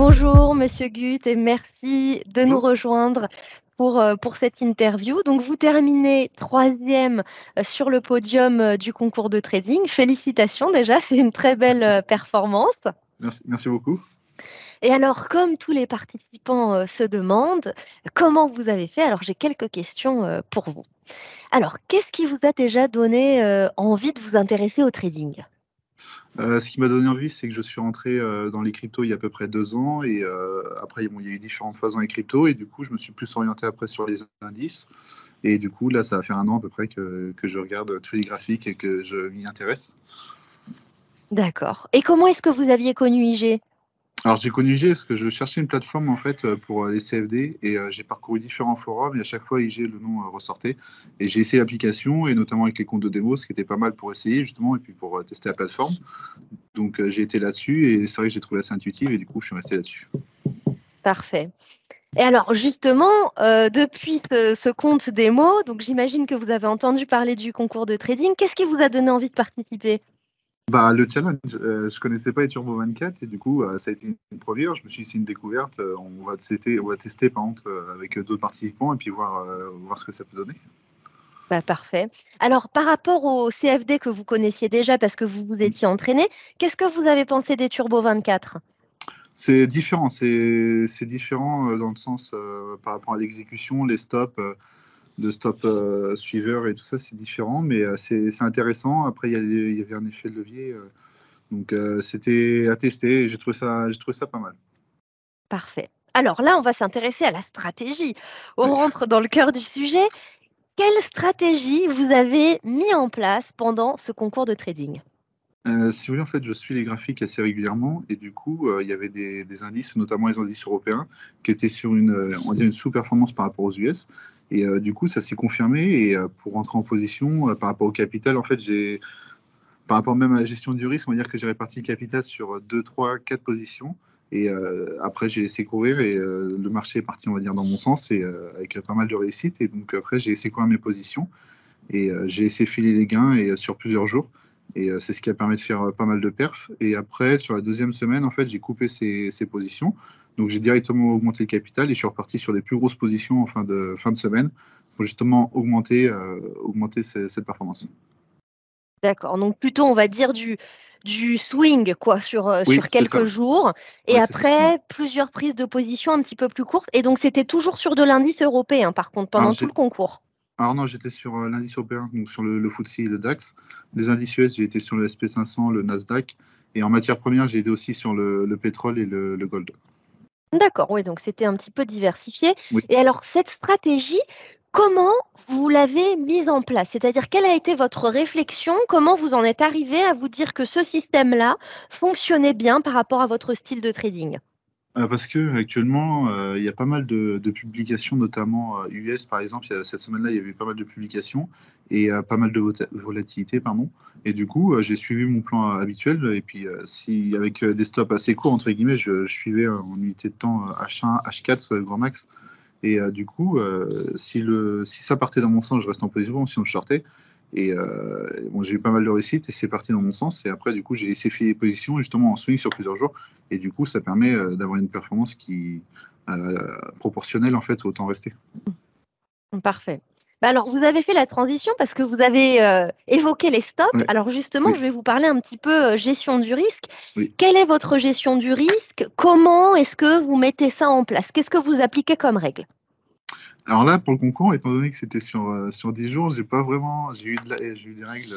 Bonjour Monsieur Gut et merci de nous Bonjour. rejoindre pour cette interview. Donc vous terminez troisième sur le podium du concours de trading. Félicitations déjà, c'est une très belle performance. Merci beaucoup. Et alors, comme tous les participants se demandent, comment vous avez fait? Alors j'ai quelques questions pour vous. Alors, qu'est-ce qui vous a déjà donné envie de vous intéresser au trading? Ce qui m'a donné envie, c'est que je suis rentré dans les cryptos il y a à peu près 2 ans. Et après, bon, il y a eu différentes phases dans les cryptos. Et du coup, je me suis plus orienté après sur les indices. Et du coup, là, ça va faire 1 an à peu près que je regarde tous les graphiques et que je m'y intéresse. D'accord. Et comment est-ce que vous aviez connu IG? Alors, j'ai connu IG parce que je cherchais une plateforme en fait pour les CFD. Et j'ai parcouru différents forums. Et à chaque fois, IG, le nom ressortait. Et j'ai essayé l'application, et notamment avec les comptes de démo, ce qui était pas mal pour essayer justement. Et puis pour tester la plateforme. Donc j'ai été là-dessus et c'est vrai que j'ai trouvé assez intuitive et du coup je suis resté là-dessus. Parfait. Et alors justement, depuis ce compte démo, donc j'imagine que vous avez entendu parler du concours de trading. Qu'est-ce qui vous a donné envie de participer? Bah, le challenge, je connaissais pas les Turbo 24 et du coup ça a été une première. Je me suis dit c'est une découverte. On va tester par contre avec d'autres participants et puis voir ce que ça peut donner. Bah, parfait. Alors par rapport au CFD que vous connaissiez déjà parce que vous vous étiez entraîné, qu'est-ce que vous avez pensé des Turbo 24? C'est différent, c'est différent dans le sens par rapport à l'exécution, les stops, de stop suiveur et tout ça, c'est différent, mais c'est intéressant. Après, il y avait un effet de levier, donc c'était à tester et j'ai trouvé ça pas mal. Parfait. Alors là, on va s'intéresser à la stratégie. On rentre dans le cœur du sujet. Quelle stratégie vous avez mis en place pendant ce concours de trading? Si vous voulez, en fait, je suis les graphiques assez régulièrement et du coup, il y avait des indices, notamment les indices européens, qui étaient sur on va dire une sous-performance par rapport aux US. Et du coup, ça s'est confirmé. Et pour rentrer en position, par rapport au capital, en fait, par rapport même à la gestion du risque, on va dire que j'ai réparti le capital sur 2, 3, 4 positions. Et après, j'ai laissé courir et le marché est parti, on va dire, dans mon sens et avec pas mal de réussite. Et donc, après, j'ai laissé courir mes positions. Et j'ai laissé filer les gains et, sur plusieurs jours. Et c'est ce qui a permis de faire pas mal de perfs. Et après, sur la deuxième semaine, en fait, j'ai coupé ces positions. Donc j'ai directement augmenté le capital et je suis reparti sur des plus grosses positions en fin de semaine pour justement augmenter cette performance. D'accord, donc plutôt on va dire du swing quoi Oui, sur c'est ça. quelques jours et Oui, c'est ça. après plusieurs prises de position un petit peu plus courtes et donc c'était toujours sur de l'indice européen par contre Alors, pendant tout le concours? alors non, j'étais sur l'indice européen, donc sur le FTSE et le DAX. Les indices US, j'ai été sur le SP 500, le Nasdaq. Et en matière première, j'ai été aussi sur le pétrole et le gold. D'accord, oui, donc c'était un petit peu diversifié Oui. et alors cette stratégie, comment vous l'avez mise en place? C'est-à-dire quelle a été votre réflexion? Comment vous en êtes arrivé à vous dire que ce système-là fonctionnait bien par rapport à votre style de trading? Parce que actuellement, il y a pas mal de publications, notamment US par exemple. Cette semaine-là, il y avait pas mal de publications et pas mal de volatilité, pardon. Et du coup, j'ai suivi mon plan habituel. Et puis, si avec des stops assez courts, entre guillemets, je suivais en unité de temps H1, H4, grand max. Et du coup, si ça partait dans mon sens, je reste en position, sinon je sortais. Et bon, j'ai eu pas mal de réussite et c'est parti dans mon sens. Et après, du coup, j'ai laissé filer les positions justement en swing sur plusieurs jours. Et du coup, ça permet d'avoir une performance qui proportionnelle en fait au temps resté. Parfait. Bah, alors, vous avez fait la transition parce que vous avez évoqué les stops. Ouais, Alors justement, oui, je vais vous parler un petit peu gestion du risque. oui. Quelle est votre gestion du risque? Comment est-ce que vous mettez ça en place? Qu'est-ce que vous appliquez comme règle? Alors là, pour le concours, étant donné que c'était sur 10 jours, j'ai pas vraiment, j'ai eu des règles.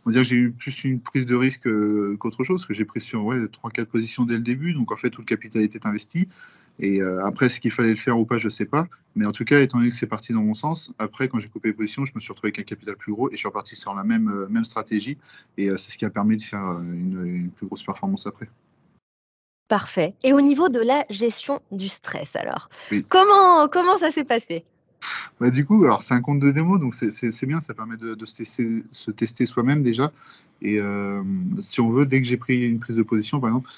On va dire que j'ai eu plus une prise de risque qu'autre chose, parce que j'ai pris sur ouais, 3-4 positions dès le début. Donc en fait, tout le capital était investi. Et après, ce qu'il fallait le faire ou pas, je sais pas. Mais en tout cas, étant donné que c'est parti dans mon sens, après, quand j'ai coupé les positions, je me suis retrouvé avec un capital plus gros et je suis reparti sur la même stratégie. Et c'est ce qui a permis de faire une plus grosse performance après. Parfait. Et au niveau de la gestion du stress, alors, Oui. comment ça s'est passé? Bah, du coup, alors c'est un compte de démo, donc c'est bien, ça permet de se tester soi-même déjà. Et si on veut, dès que j'ai pris une prise de position, par exemple,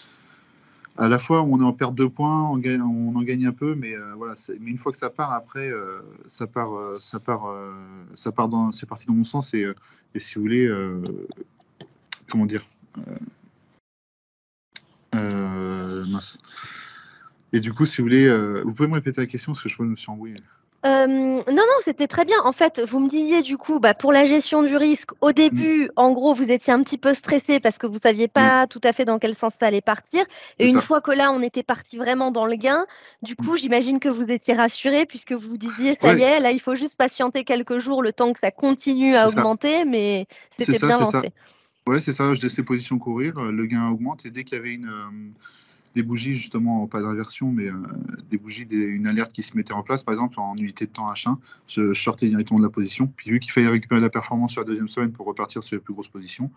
à la fois on est en perte de points, on en gagne un peu, mais voilà, mais une fois que ça part, après, c'est parti dans mon sens. Et si vous voulez, comment dire, mince. Et du coup, si vous voulez, vous pouvez me répéter la question parce que je me suis embrouillé. Non, non, c'était très bien. En fait, vous me disiez du coup, bah, pour la gestion du risque, au Mm. début, en gros, vous étiez un petit peu stressé parce que vous saviez Oui, pas tout à fait dans quel sens ça allait partir. c'est Et une ça. fois que là, on était parti vraiment dans le gain, du Mm. coup, j'imagine que vous étiez rassuré puisque vous vous disiez, ça y Ouais, est, là, il faut juste patienter quelques jours, le temps que ça continue à c'est ça. augmenter, mais C'est c'était ça, bien c'est ça. lancé. Ouais, c'est ça. Je laissais position courir, le gain augmente et dès qu'il y avait des bougies, justement, pas d'inversion, mais des bougies, une alerte qui se mettait en place, par exemple en unité de temps H1, je sortais directement de la position. Puis vu qu'il fallait récupérer de la performance sur la deuxième semaine pour repartir sur les plus grosses positions,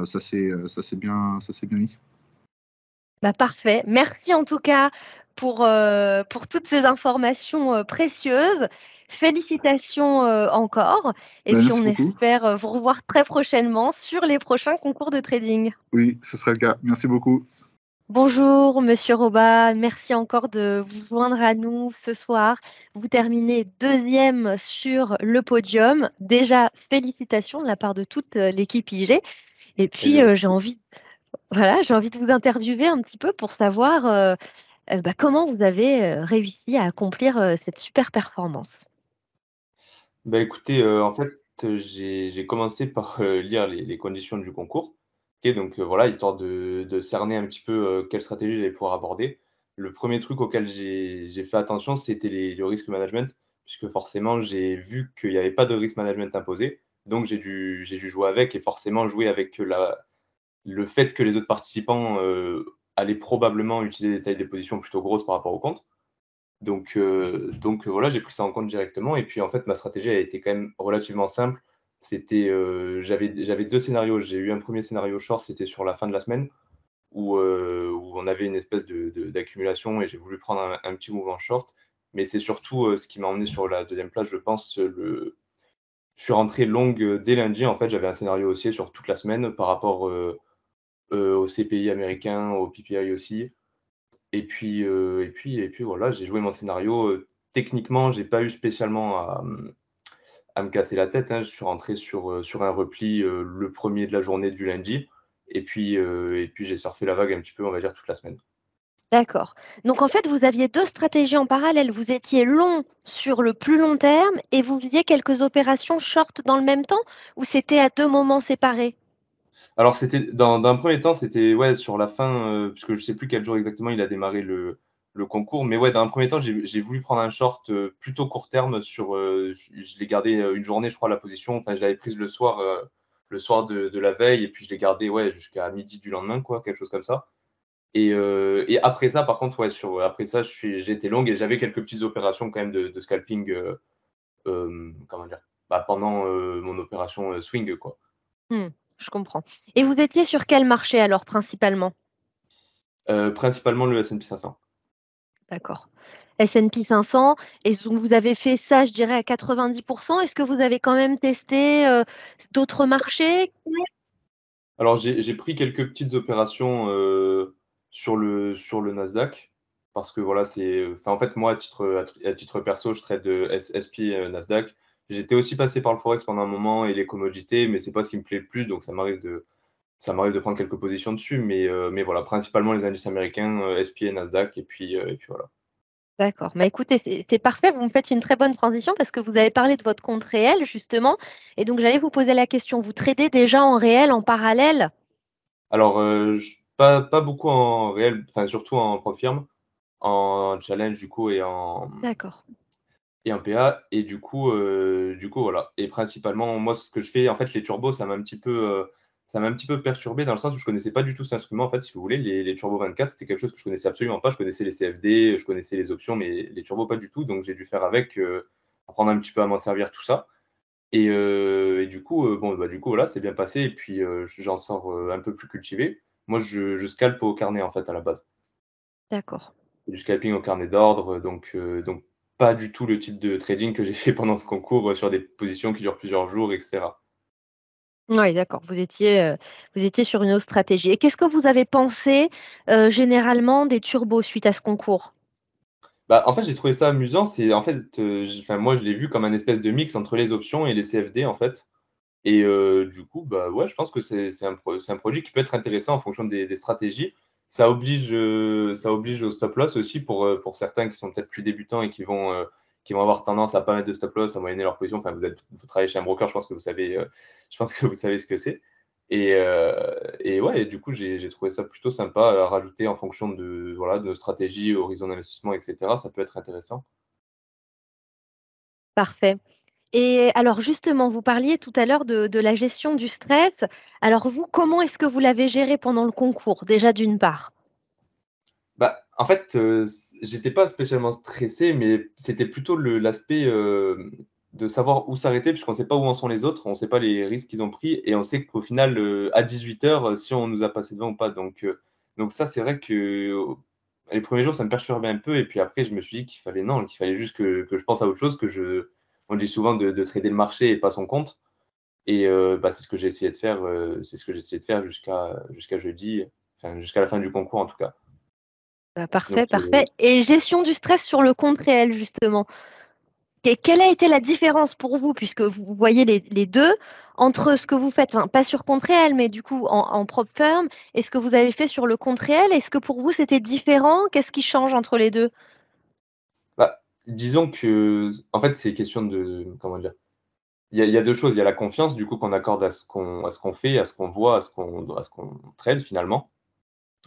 ça s'est bien mis. Bah, parfait. Merci en tout cas pour toutes ces informations précieuses. Félicitations encore. Et Ben, puis merci on beaucoup. espère vous revoir très prochainement sur les prochains concours de trading. Oui, ce sera le cas. Merci beaucoup. Bonjour Monsieur Roba, merci encore de vous joindre à nous ce soir. Vous terminez deuxième sur le podium. Déjà, félicitations de la part de toute l'équipe IG. Et Eh puis bien, j'ai envie de vous interviewer un petit peu pour savoir bah, comment vous avez réussi à accomplir cette super performance? bah, écoutez, en fait, j'ai commencé par, lire les conditions du concours. OK, donc voilà, histoire de cerner un petit peu, quelle stratégie j'allais pouvoir aborder. Le premier truc auquel j'ai fait attention, c'était le risk management, puisque forcément, j'ai vu qu'il y avait pas de risk management imposé. Donc j'ai dû jouer avec et forcément jouer avec le fait que les autres participants, allaient probablement utiliser des tailles de position plutôt grosses par rapport au compte. Donc voilà, j'ai pris ça en compte directement et puis en fait, ma stratégie a été quand même relativement simple. C'était, j'avais 2 scénarios. J'ai eu un premier scénario short, c'était sur la fin de la semaine où on avait une espèce d'accumulation et j'ai voulu prendre un petit mouvement short. Mais c'est surtout, ce qui m'a emmené sur la deuxième place, je pense, je suis rentré long, dès lundi. En fait, j'avais un scénario haussier sur toute la semaine par rapport, au CPI américain, au PPI aussi. Et puis voilà, j'ai joué mon scénario, techniquement, j'ai pas eu spécialement à me casser la tête, hein. Je suis rentré sur un repli, le premier de la journée du lundi et puis j'ai surfé la vague un petit peu, on va dire, toute la semaine. D'accord. Donc en fait, vous aviez 2 stratégies en parallèle. Vous étiez long sur le plus long terme et vous faisiez quelques opérations short dans le même temps? Ou c'était à 2 moments séparés? Alors c'était dans un premier temps, c'était ouais, sur la fin, puisque je sais plus quel jour exactement il a démarré le concours, mais ouais, dans un premier temps, j'ai voulu prendre un short, plutôt court terme sur, je l'ai gardé, une journée, je crois, la position. Enfin, je l'avais prise le soir de la veille et puis je l'ai gardé, ouais, jusqu'à midi du lendemain, quoi, quelque chose comme ça. Et après ça, par contre, ouais, après ça, j'ai été long et j'avais quelques petites opérations quand même de scalping, comment dire? Bah, pendant, mon opération, swing, quoi. Mmh, je comprends. Et vous étiez sur quel marché alors principalement? Principalement le S&P 500. D'accord. S&P 500 et donc vous avez fait ça, je dirais à 90. Est-ce que vous avez quand même testé, d'autres marchés? Alors j'ai pris quelques petites opérations, sur le Nasdaq parce que voilà, enfin, en fait, moi, à titre perso, je trade, SP, Nasdaq. J'étais aussi passé par le forex pendant un moment et les commodités, mais c'est pas ce qui me plaît le plus, donc ça m'arrive de prendre quelques positions dessus, mais voilà, principalement les indices américains, SP et Nasdaq et puis voilà. D'accord. Bah, écoutez, c'est parfait. Vous me faites une très bonne transition parce que vous avez parlé de votre compte réel justement et donc j'allais vous poser la question, vous tradez déjà en réel, en parallèle? Alors, j pas beaucoup en réel, enfin surtout en Profirm, en challenge du coup D'accord. et en PA et du coup voilà et principalement moi ce que je fais en fait les turbos ça m'a un petit peu perturbé dans le sens où je connaissais pas du tout cet instrument en fait si vous voulez les turbos 24 c'était quelque chose que je connaissais absolument pas. Je connaissais les CFD, je connaissais les options mais les turbos pas du tout donc j'ai dû faire avec, apprendre un petit peu à m'en servir tout ça et du coup, bon bah, du coup voilà c'est bien passé et puis, j'en sors, un peu plus cultivé. Moi je scalpe au carnet en fait à la base. D'accord. Du scalping au carnet d'ordre, donc pas du tout le type de trading que j'ai fait pendant ce concours, sur des positions qui durent plusieurs jours et cetera. Oui, d'accord. Vous étiez sur une autre stratégie et qu'est-ce que vous avez pensé, généralement des turbos suite à ce concours? Bah, en fait, j'ai trouvé ça amusant, c'est en fait, enfin moi je l'ai vu comme un espèce de mix entre les options et les CFD en fait et du coup, bah, ouais, je pense que c'est un produit qui peut être intéressant en fonction des stratégies ça oblige au stop loss aussi pour certains qui sont peut-être plus débutants et qui vont avoir tendance à pas mettre de stop loss, à moyenner leur position. Enfin, vous travaillez chez un broker, je pense que vous savez, ce que c'est. Et ouais, et du coup, j'ai trouvé ça plutôt sympa à rajouter en fonction de, voilà, de nos stratégies, horizon d'investissement, etc. Ça peut être intéressant. Parfait. Et alors justement, vous parliez tout à l'heure de la gestion du stress. Alors vous, comment est-ce que vous l'avez géré pendant le concours? Déjà d'une part. Bah, en fait, j'étais pas spécialement stressé, mais c'était plutôt l'aspect, de savoir où s'arrêter puisqu'on sait pas où en sont les autres, on sait pas les risques qu'ils ont pris et on sait qu'au final, à 18 h, si on nous a passé devant ou pas. Donc ça, c'est vrai que, les premiers jours, ça me perturbait un peu et puis après, je me suis dit qu'il fallait non, qu'il fallait juste que je pense à autre chose, on dit souvent de trader le marché et pas son compte et bah, c'est ce que j'ai essayé de faire, jusqu'à jeudi, enfin jusqu'à la fin du concours en tout cas. Bah, Donc parfait, parfait. Et gestion du stress sur le compte réel, justement. Quelle a été la différence pour vous, puisque vous voyez les deux, entre ce que vous faites, enfin, pas sur compte réel, mais du coup en propre firme, et ce que vous avez fait sur le compte réel? Est-ce que pour vous c'était différent? Qu'est-ce qui change entre les deux? bah, disons que, en fait, c'est question de comment dire? Il y a 2 choses. Il y a la confiance, du coup, qu'on accorde à ce qu'on fait, à ce qu'on voit, à ce qu'on trade finalement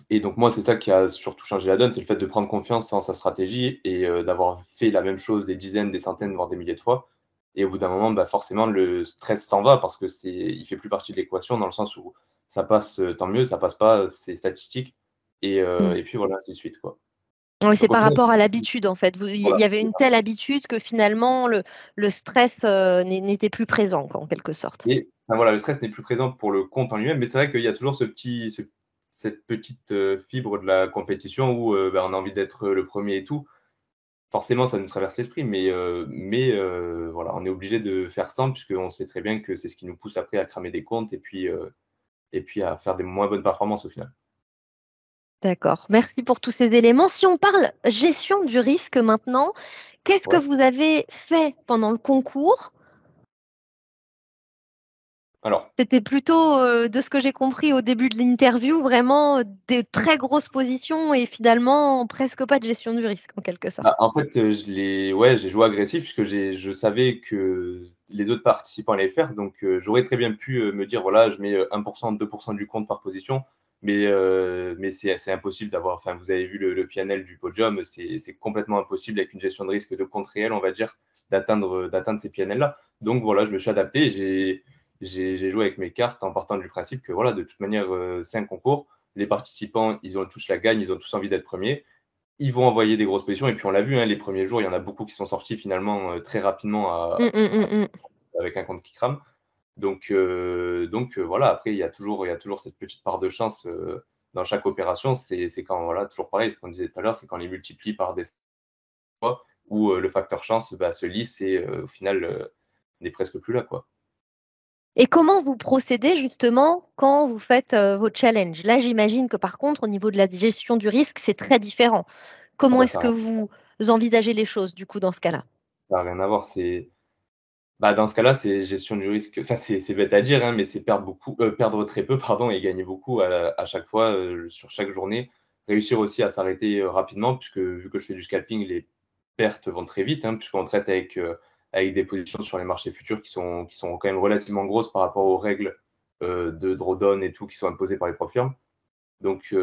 et donc moi, c'est ça qui a surtout changé la donne, c'est le fait de prendre confiance en sa stratégie et d'avoir fait la même chose des dizaines, des centaines, voire des milliers de fois et au bout d'un moment, bah, forcément, le stress s'en va parce que il fait plus partie de l'équation dans le sens où ça passe, tant mieux, ça passe pas, c'est statistique Mmh. et puis voilà, ainsi de suite, quoi. Oui, c'est Donc au par final, rapport à l'habitude, en fait. Il voilà, y avait c'est une ça. telle habitude que finalement le stress n'était plus présent, quoi, en quelque sorte. Et enfin voilà, le stress n'est plus présent pour le compte en lui-même, mais c'est vrai qu'il y a toujours cette petite, fibre de la compétition où, bah, on a envie d'être le premier et tout. Forcément, ça nous traverse l'esprit, mais voilà, on est obligé de faire sans puisqu'on sait très bien que c'est ce qui nous pousse après à cramer des comptes et puis à faire des moins bonnes performances au final. D'accord. Merci pour tous ces éléments. Si on parle gestion du risque maintenant, qu'est-ce que Ouais. vous avez fait pendant le concours? Alors C'était plutôt, de ce que j'ai compris au début de l'interview, vraiment, des très grosses positions et finalement presque pas de gestion du risque en quelque sorte. bah, en fait, j'ai joué agressif puisque je savais que les autres participants allaient le faire, donc j'aurais très bien pu, me dire: «Voilà, je mets, 1 2 du compte par position», mais c'est impossible d'avoir enfin, vous avez vu le PNL du podium, c'est complètement impossible avec une gestion de risque de compte réel, on va dire, d'atteindre ces PNL-là. Donc voilà, je me suis adapté et j'ai joué avec mes cartes en partant du principe que voilà, de toute manière, c'est un concours, les participants, ils ont tous la gagne, ils ont tous envie d'être premiers. Ils vont envoyer des grosses positions et puis on l'a vu, hein, les premiers jours, il y en a beaucoup qui sont sortis finalement, très rapidement Mmh, mmh, mmh, mmh. avec un compte qui crame. Voilà, après il y a toujours cette petite part de chance, dans chaque opération. C'est quand voilà, toujours pareil, ce qu'on disait tout à l'heure, c'est quand on les multiplie par des fois où, le facteur chance, bah, se lisse et au final, on n'est presque plus là, quoi. Et comment vous procédez justement quand vous faites, vos challenges? Là, j'imagine que par contre au niveau de la gestion du risque, c'est très différent. Ah Comment bah, est-ce ça que vous envisagez les choses du coup dans ce cas-là? a rien à voir, bah, dans ce cas-là, c'est gestion du risque. Enfin, c'est bête à dire, hein, mais c'est perdre très peu, pardon, et gagner beaucoup à chaque fois, sur chaque journée. Réussir aussi à s'arrêter, rapidement puisque vu que je fais du scalping, les pertes vont très vite, hein, puisqu'on traite avec des positions sur les marchés futurs qui sont quand même relativement grosses par rapport aux règles, de drawdown et tout qui sont imposées par les propres firmes. Donc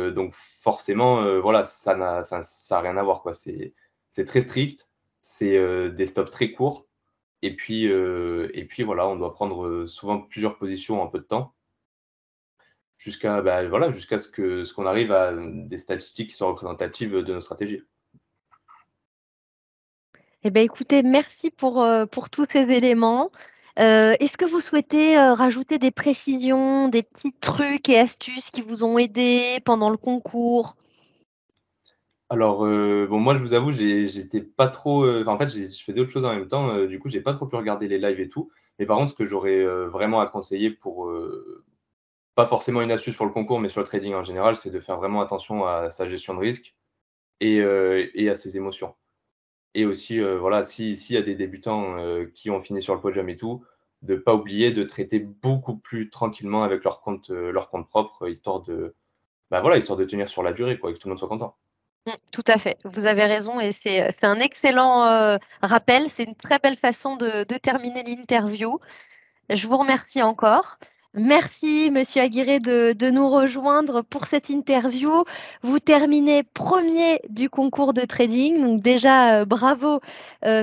forcément, voilà, ça a rien à voir, quoi. C'est très strict, c'est, des stops très courts et puis voilà, on doit prendre, souvent plusieurs positions en peu de temps jusqu'à, bah, voilà, jusqu'à ce qu'on arrive à, des statistiques qui soient représentatives, de nos stratégies. Eh beh, écoutez, merci pour tous ces éléments. Est-ce que vous souhaitez, rajouter des précisions, des petits trucs et astuces qui vous ont aidés pendant le concours? Alors, bon, moi, je vous avoue, j'étais pas trop, enfin, en fait, je faisais autre chose en même temps, du coup, j'ai pas trop pu regarder les lives et tout. Mais par contre, ce que j'aurais, vraiment à conseiller pour, pas forcément une astuce pour le concours, mais sur le trading en général, c'est de faire vraiment attention à sa gestion de risque et à ses émotions. Et aussi, voilà, s'il y a des débutants, qui ont fini sur le podium et tout, de pas oublier de traiter beaucoup plus tranquillement avec leur compte propre, histoire bah, voilà, histoire de tenir sur la durée, quoi, et que tout le monde soit content. Tout à fait, vous avez raison et c'est un excellent, rappel. C'est une très belle façon de terminer l'interview. Je vous remercie encore. Merci, Monsieur Aguirre, de nous rejoindre pour cette interview. Vous terminez premier du concours de trading, donc déjà bravo,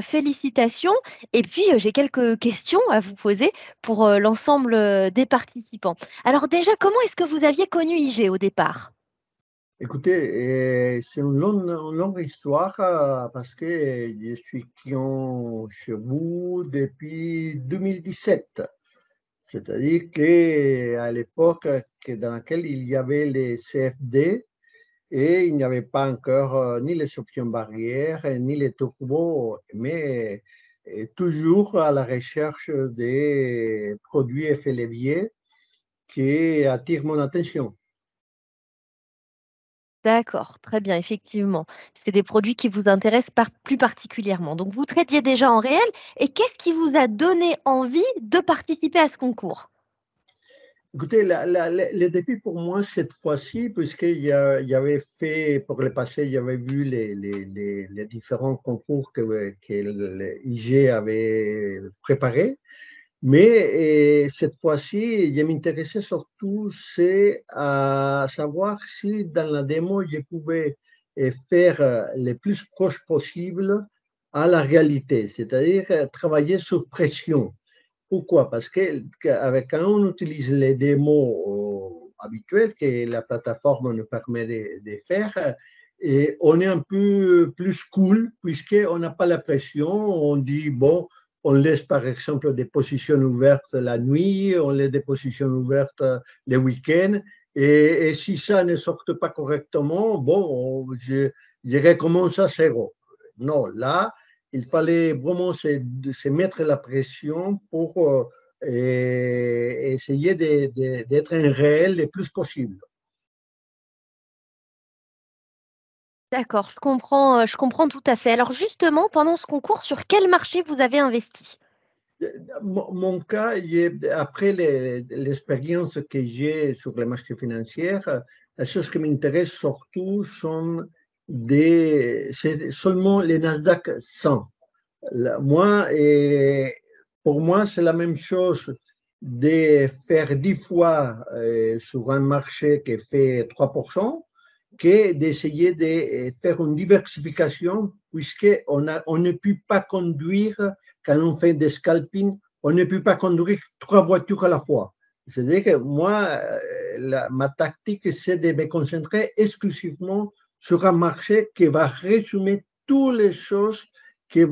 félicitations. Et puis j'ai quelques questions à vous poser pour l'ensemble des participants. Alors déjà, comment est-ce que vous aviez connu IG au départ? Écoutez, c'est une longue histoire parce que je suis client chez vous depuis 2017. C'est-à-dire qu'à l'époque dans laquelle il y avait les CFD et il n'y avait pas encore ni les options barrières ni les turbos, mais toujours à la recherche des produits effets levier qui attirent mon attention. D'accord, très bien, effectivement. C'est des produits qui vous intéressent plus particulièrement. Donc, vous tradiez déjà en réel. Et qu'est-ce qui vous a donné envie de participer à ce concours? Écoutez, le défi pour moi cette fois-ci, puisqu'il y avait fait, pour le passé, il y avait vu les différents concours que l'IG avait préparés, mais cette fois-ci, je m'intéressais surtout, c'est à savoir si dans la démo, je pouvais faire le plus proche possible à la réalité, c'est-à-dire travailler sous pression. Pourquoi? Parce qu'avec quand on utilise les démos habituels que la plateforme nous permet de faire, et on est un peu plus cool puisqu'on n'a pas la pression. On dit, bon, on laisse par exemple des positions ouvertes la nuit, on laisse des positions ouvertes les week-ends. Et si ça ne sort pas correctement, bon, je recommence à zéro. Non, là, il fallait vraiment se mettre la pression pour essayer d'être un réel le plus possible. D'accord, je comprends tout à fait. Alors, justement, pendant ce concours, sur quel marché vous avez investi? Mon cas, après l'expérience que j'ai sur les marchés financiers, la chose qui m'intéresse surtout c'est seulement les Nasdaq 100. Moi, pour moi, c'est la même chose de faire 10 fois sur un marché qui fait 3% que d'essayer de faire une diversification, puisqu'on ne peut pas conduire, quand on fait des scalping, on ne peut pas conduire 3 voitures à la fois. C'est-à-dire que moi, ma tactique, c'est de me concentrer exclusivement sur un marché qui va résumer toutes les choses qui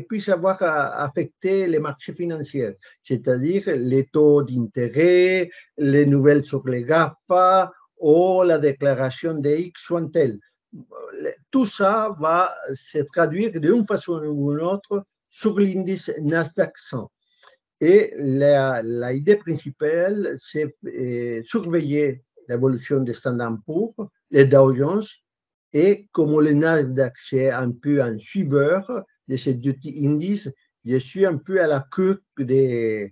puissent avoir affecté les marchés financiers, c'est-à-dire les taux d'intérêt, les nouvelles sur les GAFA ou la déclaration de X ou un tel. Tout ça va se traduire d'une façon ou d'une autre sur l'indice Nasdaq 100. Et l'idée principale, c'est surveiller l'évolution des Standard Poor's, les Dow Jones, et comme le Nasdaq, c'est un peu un suiveur de ces deux indices, je suis un peu à la queue de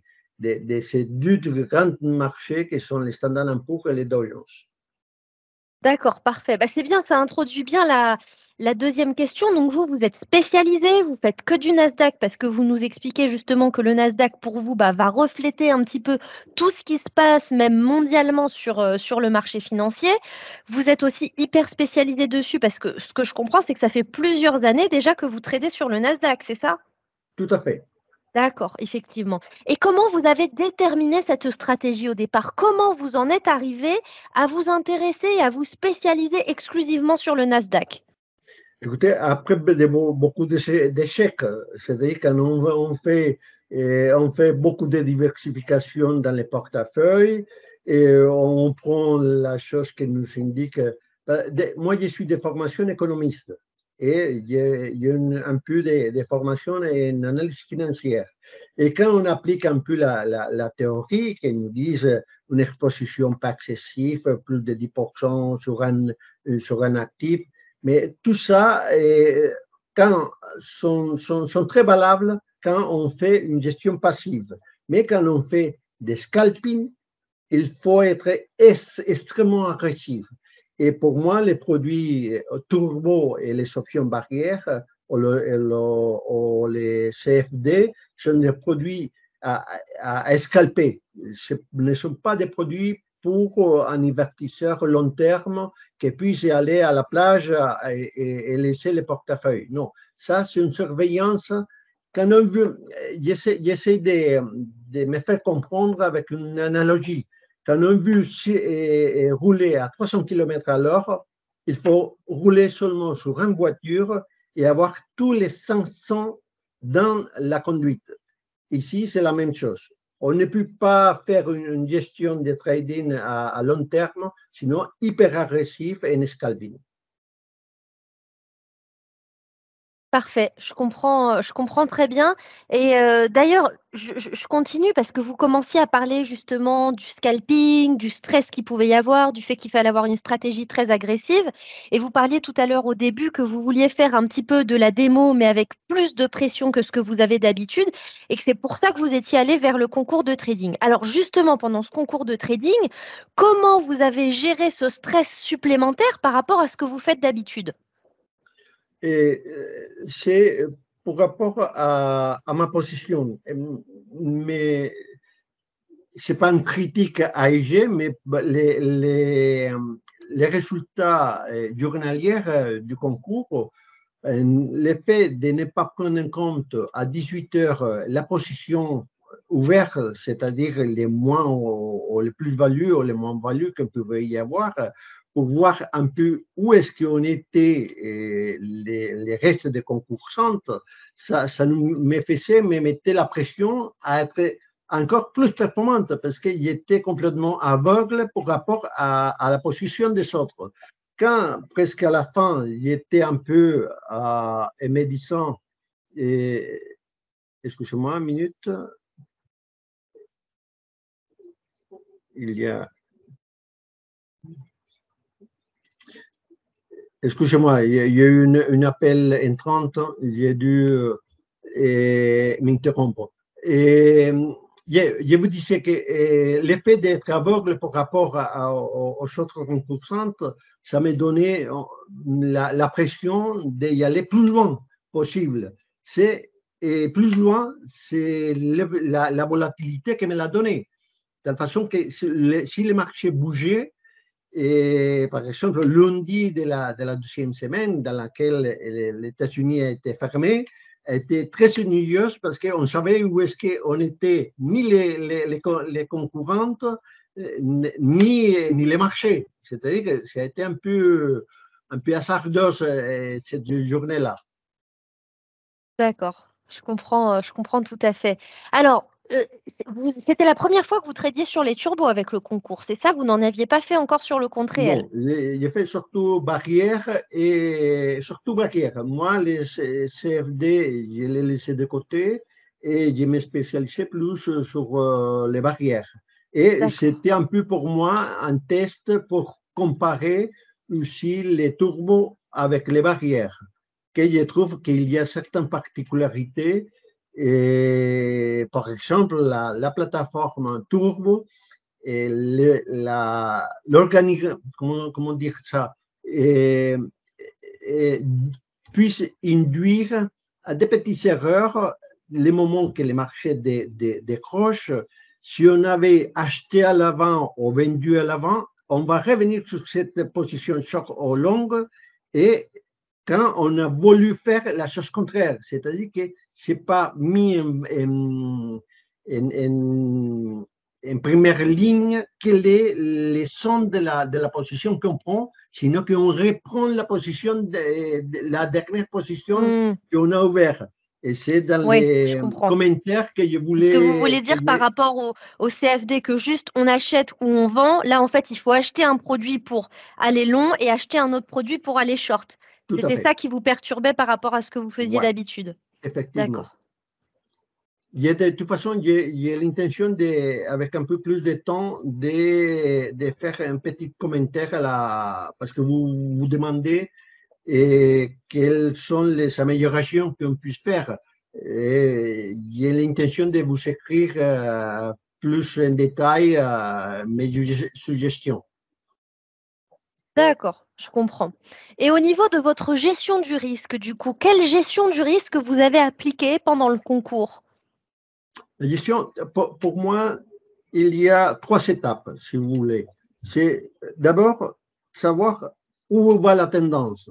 ces deux grands marchés qui sont les Standard Poor's et les Dow Jones. D'accord, parfait. Bah, c'est bien, ça introduit bien la deuxième question. Donc vous êtes spécialisé, vous faites que du Nasdaq parce que vous nous expliquez justement que le Nasdaq pour vous va refléter un petit peu tout ce qui se passe même mondialement sur le marché financier. Vous êtes aussi hyper spécialisé dessus parce que ce que je comprends, c'est que ça fait plusieurs années déjà que vous tradez sur le Nasdaq, c'est ça? Tout à fait. D'accord, effectivement. Et comment vous avez déterminé cette stratégie au départ? Comment vous en êtes arrivé à vous intéresser et à vous spécialiser exclusivement sur le Nasdaq? Écoutez, après beaucoup d'échecs, c'est-à-dire on fait beaucoup de diversification dans les portefeuilles et on prend la chose qui nous indique. Moi, je suis de formation économiste et il y a un peu de formation en analyse financière. Et quand on applique un peu la théorie qui nous dit une exposition pas excessive, plus de 10% sur un actif, mais tout ça sont très valables quand on fait une gestion passive. Mais quand on fait des scalping, il faut être extrêmement agressif. Et pour moi, les produits turbo et les options barrières ou les CFD sont des produits à scalper. Ce ne sont pas des produits pour un investisseur long terme qui puisse aller à la plage et laisser le portefeuille. Non, ça, c'est une surveillance. Quand on veut, j'essaie de me faire comprendre avec une analogie. Quand on veut rouler à 300 km à l'heure, il faut rouler seulement sur une voiture et avoir tous les 500 dans la conduite. Ici, c'est la même chose. On ne peut pas faire une gestion de trading à long terme, sinon hyper agressif et en scalping. Parfait, je comprends très bien. Et d'ailleurs, je continue parce que vous commenciez à parler justement du scalping, du stress qu'il pouvait y avoir, du fait qu'il fallait avoir une stratégie très agressive. Et vous parliez tout à l'heure au début que vous vouliez faire un petit peu de la démo, mais avec plus de pression que ce que vous avez d'habitude, et que c'est pour ça que vous étiez allé vers le concours de trading. Alors justement, pendant ce concours de trading, comment vous avez géré ce stress supplémentaire par rapport à ce que vous faites d'habitude? Et c'est par rapport à ma position. Mais ce n'est pas une critique à IG, mais les résultats journaliers du concours, le fait de ne pas prendre en compte à 18 heures la position ouverte, c'est-à-dire les moins ou les plus-values ou les moins-values qu'il pouvait y avoir, pour voir un peu où est-ce qu'on était les restes des concursantes, ça me faisait, me mettait la pression à être encore plus performante parce qu'il était complètement aveugle par rapport à la position des autres. Quand presque à la fin, il était un peu médisant, excusez-moi une minute, il y a... Excusez-moi, il y a eu un appel entrant, j'ai dû m'interrompre. Et je vous disais que l'effet d'être aveugle par rapport aux autres concursantes, ça m'a donné la pression d'y aller plus loin possible. Et plus loin, c'est la volatilité qu'elle me l'a donné. De telle façon que si le marché bougeait, et par exemple, lundi de la deuxième semaine dans laquelle les États-Unis étaient fermés, était très ennuyeuse parce qu'on savait où est-ce qu'on était, ni les concurrentes, ni les marchés. C'est-à-dire que ça a été un peu hasardeuse cette journée-là. D'accord, je comprends tout à fait. Alors, c'était la première fois que vous tradiez sur les turbos avec le concours, c'est ça? Vous n'en aviez pas fait encore sur le compte réel? Non, j'ai fait surtout barrière et surtout barrière. Moi, les CFD, je les laissé de côté et je me spécialisais plus sur les barrières. Et c'était un peu pour moi un test pour comparer aussi les turbos avec les barrières. Que je trouve qu'il y a certaines particularités. Et, par exemple, la plateforme turbo et l'organigramme, comment dire ça, puisse induire à des petites erreurs les moments que le marché décroche. Si on avait acheté à l'avant ou vendu à l'avant, on va revenir sur cette position short ou longue et quand on a voulu faire la chose contraire, c'est-à-dire que ce n'est pas mis en première ligne quel est le son de la position qu'on prend, sinon qu'on reprend la position de la dernière position qu'on a ouverte. Et c'est dans les commentaires que je voulais... Ce que vous voulez dire par rapport au CFD, que juste on achète ou on vend, là en fait il faut acheter un produit pour aller long et acheter un autre produit pour aller short. C'était ça qui vous perturbait par rapport à ce que vous faisiez d'habitude. Effectivement. D'accord. De toute façon, j'ai l'intention, avec un peu plus de temps, de faire un petit commentaire parce que vous vous demandez quelles sont les améliorations qu'on puisse faire. J'ai l'intention de vous écrire plus en détail mes suggestions. D'accord, je comprends. Et au niveau de votre gestion du risque, du coup, quelle gestion du risque vous avez appliquée pendant le concours? La gestion, pour moi, il y a 3 étapes, si vous voulez. C'est d'abord savoir où va la tendance.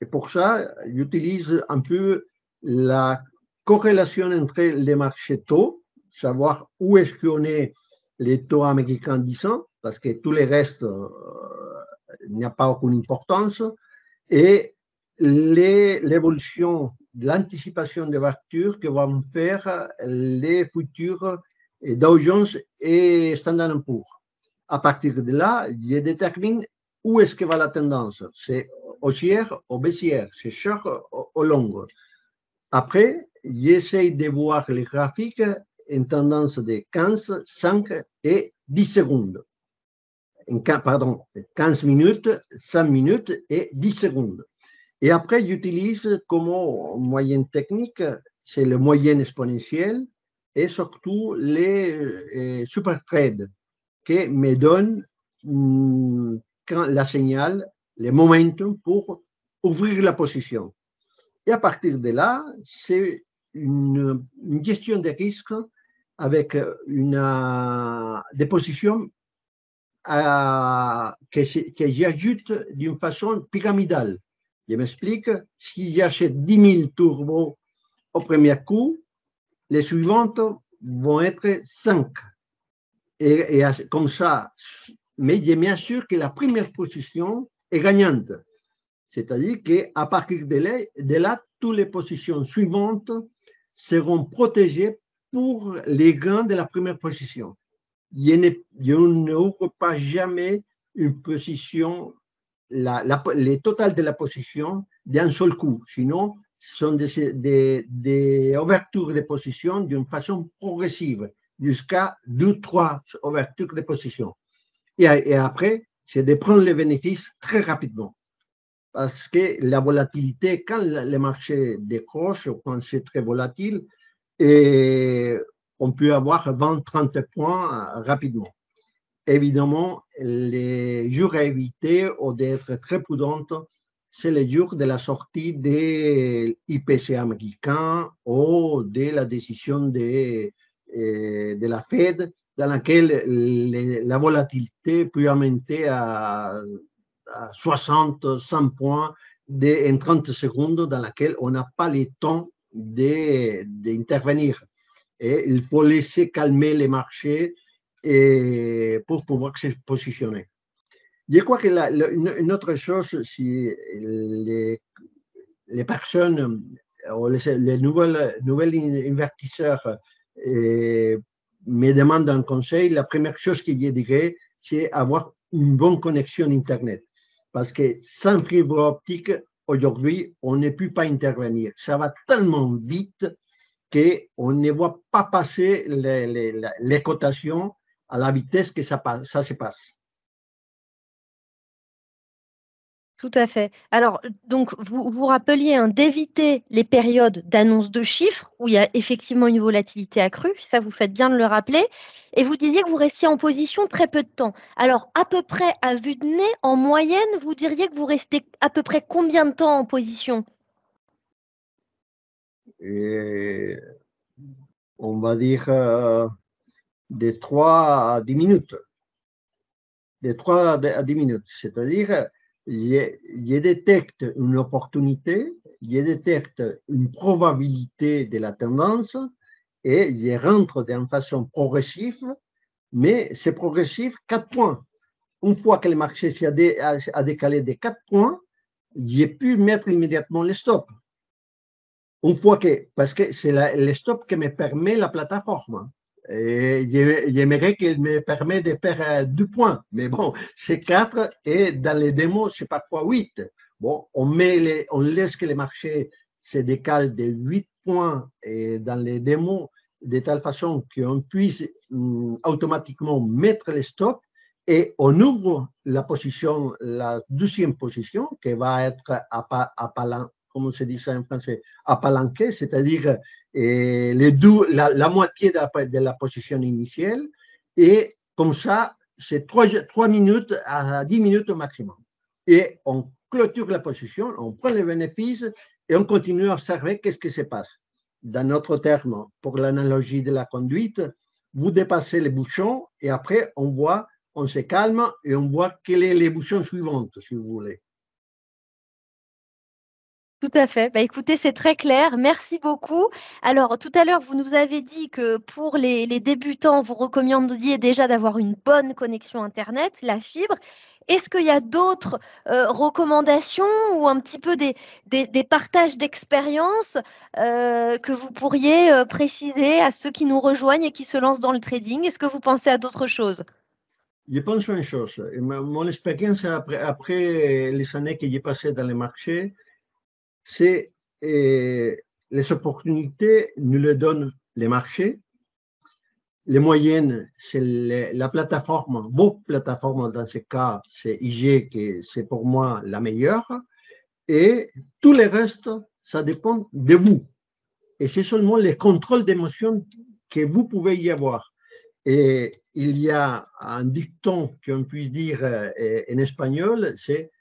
Et pour ça, j'utilise un peu la corrélation entre les marchés taux, savoir où est-ce qu'on est les taux américains 10 ans, parce que tous les restes, il n'y a pas aucune importance, et l'évolution de l'anticipation des voitures que vont faire les futurs Dow Jones et Standard & Poor's. À partir de là, je détermine où est-ce que va la tendance. C'est haussière ou baissière, c'est short ou long. Après, j'essaie de voir les graphiques en tendance de 15, 5 et 10 secondes. Pardon, 15 minutes, 5 minutes et 10 secondes. Et après, j'utilise comme moyenne technique, c'est le moyenne exponentiel et surtout les super trades qui me donnent quand la signal, le momentum pour ouvrir la position. Et à partir de là, c'est une gestion des risques avec des positions que j'ajoute d'une façon pyramidale. Je m'explique, si j'achète 10 000 turbos au premier coup, les suivantes vont être 5. Et comme ça, mais je m'assure que la première position est gagnante. C'est-à-dire qu'à partir de là, toutes les positions suivantes seront protégées pour les gains de la première position. Je n'ouvre pas jamais une position, les totales de la position d'un seul coup. Sinon, ce sont des ouvertures de position d'une façon progressive, jusqu'à 2-3 ouvertures de position. Et après, c'est de prendre les bénéfices très rapidement. Parce que la volatilité, quand les marchés décrochent, quand c'est très volatile, et on peut avoir 20-30 points rapidement. Évidemment, les jours à éviter ou d'être très prudente, c'est les jours de la sortie de l'IPC américain ou de la décision de la Fed, dans laquelle la volatilité peut augmenter à 60, 100 points en 30 secondes, dans laquelle on n'a pas le temps d'intervenir. Et il faut laisser calmer les marchés pour pouvoir se positionner. Je crois que une autre chose, si les personnes ou les nouvelles investisseurs me demandent un conseil, la première chose que je dirais, c'est avoir une bonne connexion Internet. Parce que sans fibre optique, aujourd'hui, on ne peut pas intervenir. Ça va tellement vite qu'on ne voit pas passer les cotations à la vitesse que ça se passe. Tout à fait. Alors, donc, vous rappeliez d'éviter les périodes d'annonce de chiffres où il y a effectivement une volatilité accrue, ça vous faites bien de le rappeler, et vous disiez que vous restiez en position très peu de temps. Alors, à peu près à vue de nez, en moyenne, vous diriez que vous restez à peu près combien de temps en position? Et on va dire de 3 à 10 minutes. De 3 à 10 minutes. C'est-à-dire, je détecte une opportunité, je détecte une probabilité de la tendance et je rentre d'une façon progressive, mais c'est progressif 4 points. Une fois que le marché a décalé de 4 points, j'ai pu mettre immédiatement le stop. Une fois que, parce que c'est le stop qui me permet la plateforme. Et j'aimerais qu'il me permet de faire 2 points. Mais bon, c'est 4 et dans les démos, c'est parfois 8. Bon, on laisse que le marché se décale de 8 points et dans les démos de telle façon qu'on puisse automatiquement mettre le stop et on ouvre la position, la deuxième position qui va être comme on se dit ça en français, apalanqué, c'est-à-dire la moitié de la position initiale, Et comme ça, c'est 3 minutes à 10 minutes au maximum. Et on clôture la position, on prend les bénéfices et on continue à observer qu'est-ce qui se passe. Dans notre terme, pour l'analogie de la conduite, vous dépassez les bouchons et après, on se calme et on voit quels sont les bouchons suivants, si vous voulez. Tout à fait. Bah, écoutez, c'est très clair. Merci beaucoup. Alors, tout à l'heure, vous nous avez dit que pour les débutants, vous recommandiez déjà d'avoir une bonne connexion Internet, la fibre. Est-ce qu'il y a d'autres recommandations ou un petit peu des partages d'expériences que vous pourriez préciser à ceux qui nous rejoignent et qui se lancent dans le trading? Est-ce que vous pensez à d'autres choses? Je pense une chose. Mon expérience après les années que j'ai passées dans les marchés, c'est les opportunités nous les donnent les marchés. Les moyennes, c'est la plateforme, vos plateformes dans ce cas, c'est IG qui c'est pour moi la meilleure. Et tout le reste, ça dépend de vous. Et c'est seulement le contrôle d'émotion que vous pouvez y avoir. Et il y a un dicton qu'on puisse dire en espagnol, c'est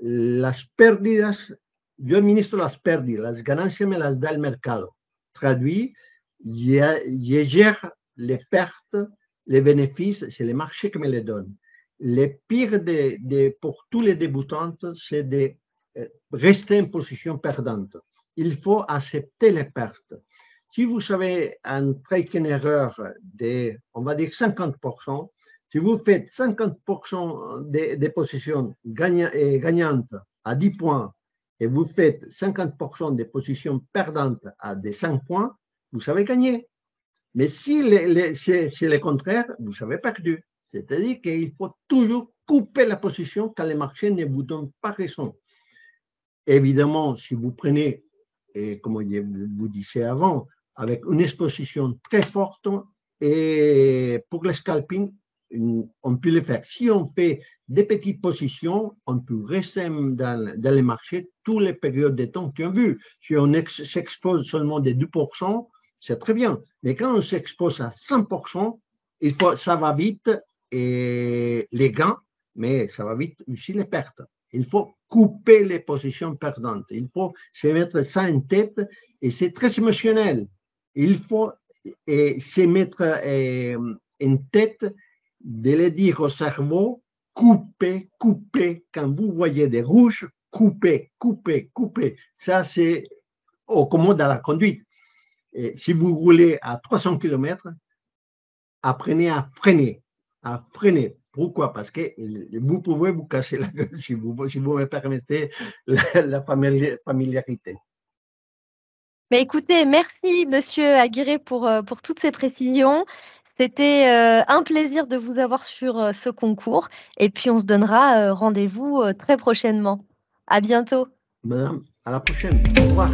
las pérdidas, yo administro las pérdidas, las ganancias me las da el mercado. Traduit, je gère les pertes, les bénéfices, c'est le marché qui me les donne. Le pire pour tous les débutants, c'est de rester en position perdante. Il faut accepter les pertes. Si vous avez une erreur de, on va dire 50%, si vous faites 50% des positions gagnantes à 10 points et vous faites 50% des positions perdantes à des 5 points, vous savez gagner. Mais si c'est le contraire, vous avez perdu. C'est-à-dire qu'il faut toujours couper la position quand le marché ne vous donne pas raison. Évidemment, si vous prenez, et comme je vous disais avant, avec une exposition très forte, et pour le scalping, on peut le faire. Si on fait des petites positions, on peut rester dans les marchés toutes les périodes de temps qu'on veut. Si on s'expose seulement de 2%, c'est très bien. Mais quand on s'expose à 100%, ça va vite, et les gains, mais ça va vite aussi les pertes. Il faut couper les positions perdantes. Il faut se mettre ça en tête et c'est très émotionnel. Il faut se mettre en tête de le dire au cerveau, coupez, coupez. Quand vous voyez des rouges, coupez, coupez, coupez. Ça, c'est comme dans la conduite. Et si vous roulez à 300 km, apprenez à freiner, à freiner. Pourquoi? Parce que vous pouvez vous casser la gueule si vous me permettez la familiarité. Mais écoutez, merci Monsieur Aguirre pour toutes ces précisions. C'était un plaisir de vous avoir sur ce concours. Et puis, on se donnera rendez-vous très prochainement. À bientôt. Madame, à la prochaine. Au revoir.